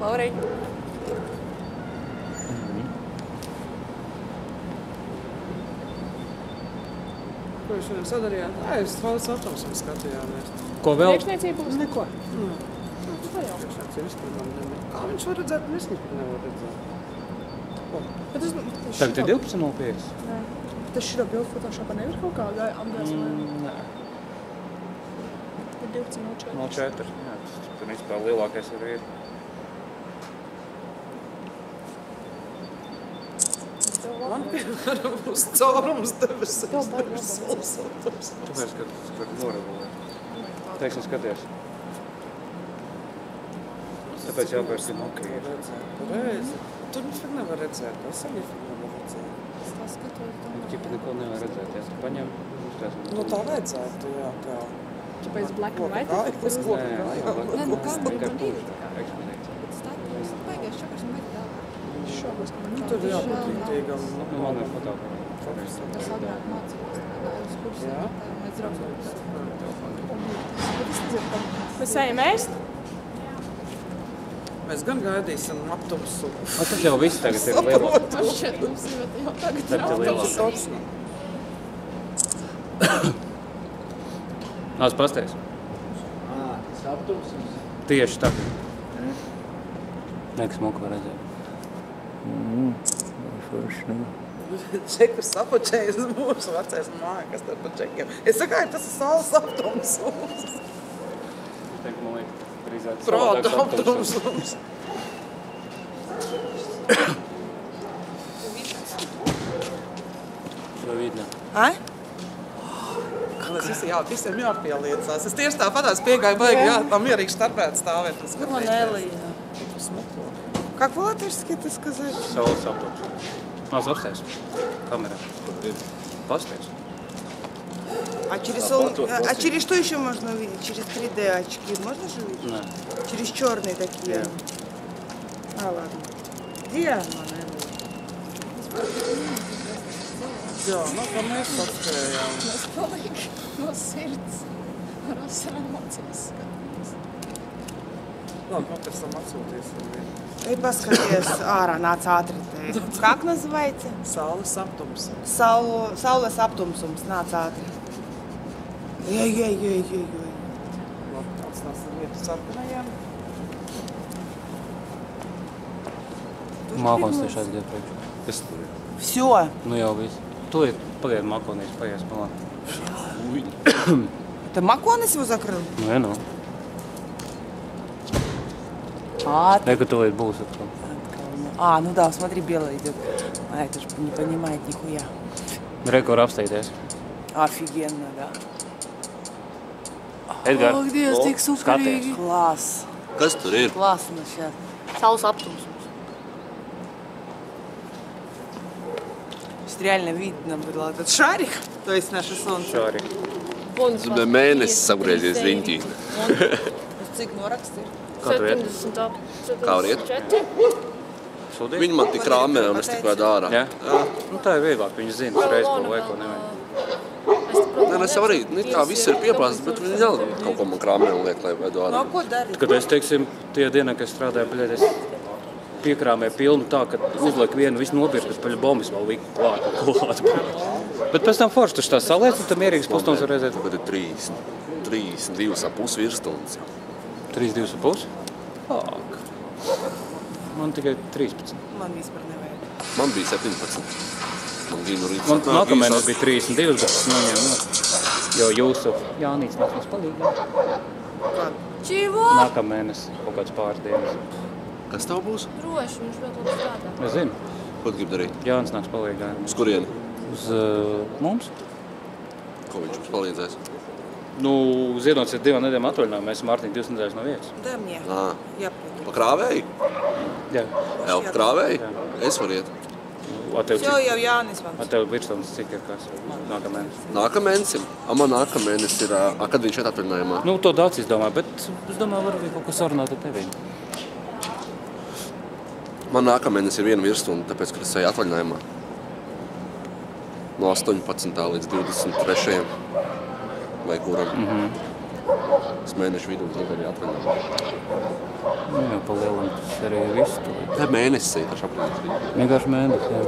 Laurija. Ko jūs šodien sadarījāt? Es Saules autobusu skatījāmies. Ko vēl? Priekšniecība būs? Neko. Viņš var redzēt, un es nevar redzēt. Tagad ir 12.05. Nē. Tas šito bildu Photoshopā nevar kaut kā Andrēs vai? Nē. Ir 12.04. 04. Jā, tas tur vispār lielākais arī ir. Man piemēram uz caurums debesīs nevar Saules autobusu. Tāpēc, ka noregulē. Teiksim, skaties. Tāpēc jāpēc ir nokrīt. Reizi. Tur viņš nevar redzēt. Es arī nevar redzēt. Es tā skatos, Ķipa neko nevar redzēt. Ja paņem, Nu tā vajadzētu, jā, tā. Tu pēc black and white? Kāja, kas koka Nē, kāja? nu kā tikai man ir. puši eksponīts. Stāties, baigais čakars un baigi dāvā. Šobos, ka man Tur jābūt rītīgam. Nu, man ir fotogrāfija. Tas agrāk mācījās, uz kursiem. Jā? Mēs draugs. Mēs ejam ēst? Mēs gan gaidīsim aptumsu. Tas jau viss tagad ir lielāk. Tas šeit mums jau tagad Tagad ir lielāk. Nāc pasties. Tas aptumsums. Tieši tagad. Nē, kas moku var redzēt. Forši, ne? Čekus apačējas mūsu vecais māja, kas tad pa čekiem. Es saku, tas ir Saules aptumsums. Man liekas, drīzāk Prāta savādāks aptumsums. Šo vidne. Ai? Visiem jāpieliecās. Es tieši tāpatās piegāju baigi, jā, там мierīgi starpēt stāvēt. Вон Элия. Как по-латышски это сказать? Saules aptums. Nāc apsties. Kamerā. Pasties. А через что еще можно увидеть? Через 3D очки можно же увидеть? Nē. Через черные такие. Jā. А, ладно. Где она, Jā, nu, ka mēs atskējām. Mēs palīgi no sirds ar asarām mācījās skatīties. Labi, man pēc tam atsūtīsim viņu. Эй, посмотрись, ārā nāc ātri te. Как называется? Saules aptums. Saules aptumsums nāc ātri. Ej. Labi, atstāsim vietu sarkanajām. Mākons tieši aizdiet priekš. Kas tur ir? Все. Nu jau viss. Tu ir pagaid mākonīs, paies malā. Это Маконес его закрыл? Nu, ja nu. А, Nē, ka tu ir būs atkal. А, ну да, смотри, белый идет. А это же не понимает нихуя. Rekord apsteigties. Офигенно, да. Edgar. Ох, Dievs, tik Skaties. superīgi. Класс. Kas tur ir? Классно сейчас. Saules aptumsums. Реально видно было этот шарик, то есть наше солнце. Šāri. Mēnesis sagriezies riņķī. Cik noraksts ir? Kā tu iet? 70. Kā var iet? 4. Sūdīt? Viņi man tik rāmē un es tik vēd ārā. Jā? Nu tā ir vieglāk. Viņi zina, uzreiz ko vai ko nevajag. Nē, es arī, kā viss ir piepāsts, bet viņi jau kaut ko man krāmē un liek, lai vēd ārā. Ну, а ko darīt? Kad es, teiksim, tie dienā, kad es strādāju, paļēt, es piekrāmēju pilnu tā, ka uzliek vienu visu nopirkt, bet paļa bombas vēl liku klāt. Bet pēc tam forši, tu tā saliec, un tam mierīgs pusstundas var redzēt. Tagad ir 32,5 virsstundas. 3,2,5? Fāk. Man tikai 13. Man vispār nevajag. Man bija 17. Man bija no rīta. Man nākamēnes bija 32, bet es noņēmu. Jo jūsu Jānīts nāc mums palīgā. Čīvo! Nākamēnes kaut kāds pāris dienas. Kas tev būs? Droši, viņš ļoti labi strādā. Es zinu, Ko tu gribi darīt? Jānis nāks palīgā. Uz kurieni? Uz mums? Ko viņš mums palīdzēs? Nu, Ziedonis ir 2 nedēļām atvaļinājumā. Mēs esam Mārtiņu 2 nedēļas no vietas. Дай мне. Ā, Я приду. pa krāvēju? Jā. Elpa krāvēju? Jā. Es varu iet. A tev, Все, я Jānis man. tev virstundas cik ir kas nākamēnes? Nākamēnes ir. Man nākamēnes ir, kad viņš iet atvaļinājumā? Nu, to daudz izdomā, bet es domāju, var arī kaut ko sarunāt ar tevi. Man nākamēnes ir 1 virsstunda, tāpēc, kad es eju atvaļinājumā. No 18. līdz 23. vai kuram. Es mēnešu vidū tad arī atvaļinājumā. Nu, jau pa lielam tas arī viss. Tā mēnesī, taču aprīlis. Vienkārši mēnesis, jā.